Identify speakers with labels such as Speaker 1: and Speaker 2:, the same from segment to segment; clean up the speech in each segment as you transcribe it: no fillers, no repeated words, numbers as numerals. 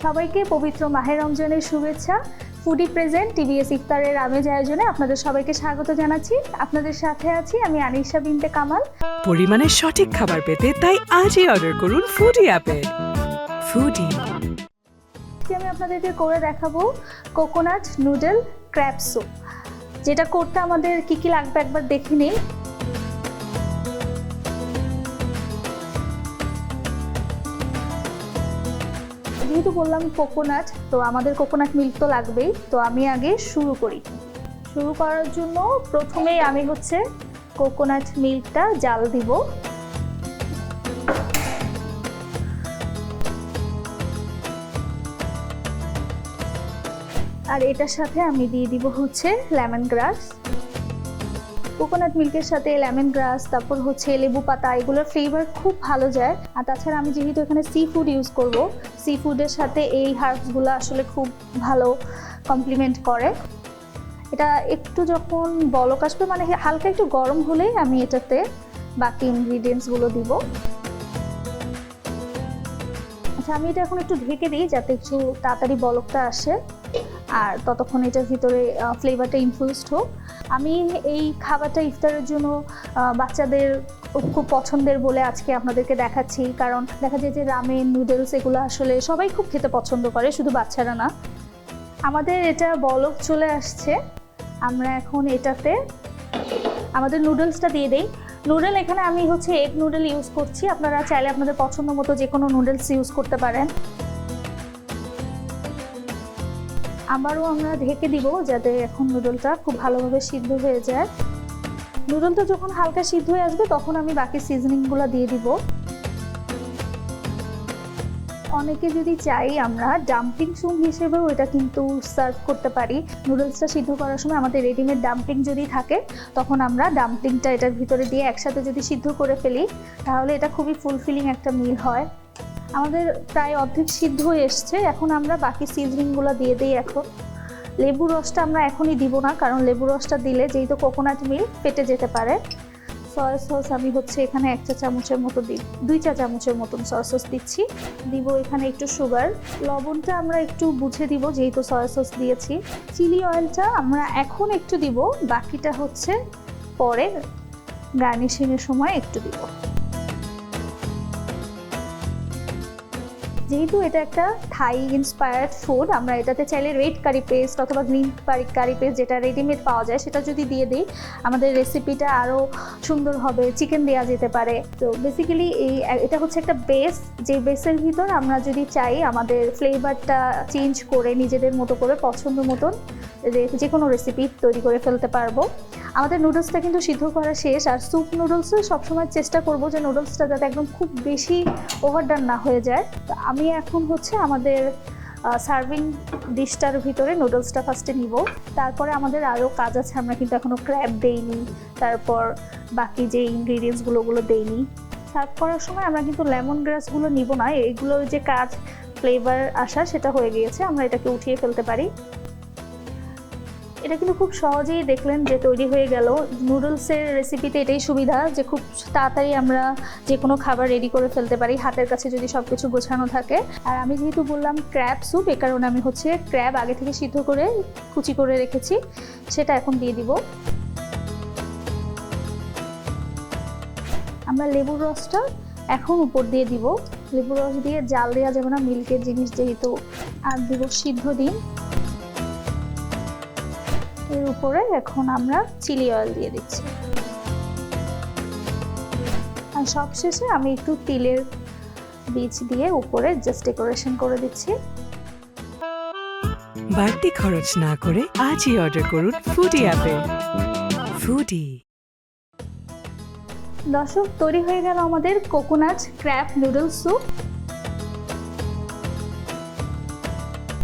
Speaker 1: সবাইকে পবিত্র মাহে রমজানের শুভেচ্ছা। ফুডি প্রেজেন্ট টিভিএস ইফতারের আমেজ আয়োজনে আপনাদের সবাইকে স্বাগত জানাচ্ছি। আপনাদের সাথে আছি আমি আনিশা বিনতে কামাল।
Speaker 2: পরিমাণের সঠিক খাবার পেতে তাই আজই অর্ডার করুন ফুডি অ্যাপে। ফুডি
Speaker 1: আমি আপনাদেরকে করে দেখাবো কোকোনাট নুডল ক্র্যাব স্যুপ। যেটা করতে আমাদের কি কি লাগবে একবার দেখে নিই। যেহেতু বললাম কোকোনাট, তো আমাদের কোকোনাট মিল্ক তো লাগবেই। তো আমি আগে শুরু করার জন্য প্রথমেই আমি কোকোনাট মিল্কটা জাল দিব। আর এটার সাথে আমি দিয়ে দিব লেমন গ্রাস। কোকোনাট মিল্কের সাথে লেমন গ্রাস, তারপর লেবু পাতা, এগুলোর ফ্লেভার খুব ভালো যায়। আর তাছাড়া আমি যেহেতু এখানে সি ফুড ইউজ করব, সি ফুডের সাথে এই হার্বসগুলো আসলে খুব ভালো কমপ্লিমেন্ট করে। এটা একটু যখন বলক আসবে, মানে হালকা একটু গরম হলেই আমি এটাতে বাকি ইনগ্রিডিয়েন্টসগুলো দিব। আচ্ছা, আমি এটা এখন একটু ঢেকে দিই যাতে একটু তাড়াতাড়ি বলকটা আসে আর ততক্ষণ এটার ভিতরে ফ্লেভারটা ইনফিউজড হোক। আমি এই খাবারটা ইফতারের জন্য বাচ্চাদের খুব পছন্দের বলে আজকে আপনাদেরকে দেখাচ্ছি। কারণ দেখা যায় যে রামেন, নুডলস এগুলো আসলে সবাই খুব খেতে পছন্দ করে, শুধু বাচ্চারা না। আমাদের এটা বলক চলে আসছে। আমরা এখন এটাতে আমাদের নুডলসটা দিয়ে দেই। নুডল এখানে আমি এগ নুডল ইউজ করছি। আপনারা চাইলে আপনাদের পছন্দ মতো যে কোনো নুডলস ইউজ করতে পারেন। আবারও আমরা ঢেকে দিব যাতে এখন নুডলটা খুব ভালোভাবে সিদ্ধ হয়ে যায়। নুডলটা যখন হালকা সিদ্ধ হয়ে আসবে তখন আমি বাকি সিজনিংগুলো দিয়ে দিব। অনেকে যদি চাই আমরা ডাম্পলিং স্যুপ হিসেবেও এটা কিন্তু সার্ভ করতে পারি। নুডলসটা সিদ্ধ করার সময় আমাদের রেডিমেড ডাম্পলিং যদি থাকে তখন আমরা ডাম্পলিংটা এটার ভিতরে দিয়ে একসাথে যদি সিদ্ধ করে ফেলি তাহলে এটা খুবই ফুলফিলিং একটা মিল হয়। আমাদের প্রায় অর্ধেক সিদ্ধ হয়ে এসছে। এখন আমরা বাকি সিজনিংগুলো দিয়ে দিই। এখন লেবু রসটা আমরা এখনই দিব না, কারণ লেবু রসটা দিলে যেহেতু কোকোনাট মিল্ক ফেটে যেতে পারে। সয়া সস আমি এখানে 1 চা চামচের মতো দিই, 2 চা চামচের মতন সয়া সস দিচ্ছি। দিব এখানে একটু সুগার। লবণটা আমরা একটু বুঝে দিব যেহেতু সয়া সস দিয়েছি। চিলি অয়েলটা আমরা এখন একটু দিব, বাকিটা পরে গার্নিশিংয়ের সময় একটু দিব। যেহেতু এটা একটা থাই ইন্সপায়ার্ড ফুড, আমরা এটাতে চাইলে রেড কারি পেস্ট অথবা গ্রিন কারি পেস্ট যেটা রেডিমেড পাওয়া যায় সেটা যদি দিয়ে দিই আমাদের রেসিপিটা আরও সুন্দর হবে। চিকেন দেওয়া যেতে পারে। তো বেসিক্যালি এটা একটা বেস, যে বেসের ভিতর আমরা যদি চাই আমাদের ফ্লেভারটা চেঞ্জ করে নিজেদের মতো করে পছন্দ মতন যে কোনো রেসিপি তৈরি করে ফেলতে পারবো। আমাদের নুডলসটা কিন্তু সিদ্ধ করা শেষ। আর স্যুপ নুডলসও সবসময় চেষ্টা করব যে নুডলসটা যাতে একদম খুব বেশি ওভারডান না হয়ে যায়। তো আমি এখন আমাদের সার্ভিং ডিশটার ভিতরে নুডলসটা ফার্স্টে নিব। তারপরে আমাদের আরও কাজ আছে। আমরা কিন্তু এখনও ক্র্যাব দেইনি, তারপর বাকি যে ইনগ্রিডিয়েন্টসগুলো দেইনি। সার্ভ করার সময় আমরা কিন্তু লেমন গ্রাসগুলো নিব না, এগুলো যে কাজ ফ্লেভার আসা সেটা হয়ে গিয়েছে, আমরা এটাকে উঠিয়ে ফেলতে পারি। এটা কিন্তু খুব সহজেই দেখলেন যে তৈরি হয়ে গেল। নুডলসের রেসিপিতে এটাই সুবিধা যে খুব তাড়াতাড়ি আমরা যে কোনো খাবার রেডি করে ফেলতে পারি হাতের কাছে যদি সব কিছু গোছানো থাকে। আর আমি যেহেতু বললাম ক্র্যাব স্যুপ, এ কারণে আমি ক্র্যাব আগে থেকে সিদ্ধ করে কুচি করে রেখেছি, সেটা এখন দিয়ে দিব। আমরা লেবুর রসটা এখন উপর দিয়ে দিব। লেবুর রস দিয়ে জাল দেওয়া যাবে না, মিল্কের জিনিস যেহেতু। আর দিব সিদ্ধ ডিম। এর উপরে এখন আমরা চিলি অয়েল দিয়ে দিচ্ছি। আর সবশেষে আমি একটু তিলের বীজ দিয়ে উপরে জাস্ট ডেকোরেশন করে দিচ্ছি।
Speaker 2: বাড়তি খরচ না করে আজই অর্ডার করুন ফুডি অ্যাপে। ফুডি।
Speaker 1: দর্শক, তৈরি হয়ে গেল আমাদের কোকোনাট ক্র্যাব নুডল স্যুপ।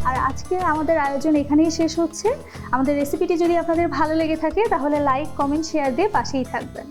Speaker 1: আর আজকে আমাদের আয়োজন এখানেই শেষ হচ্ছে। আমাদের রেসিপিটি যদি আপনাদের ভালো লেগে থাকে তাহলে লাইক, কমেন্ট, শেয়ার দিয়ে পাশেই থাকবেন।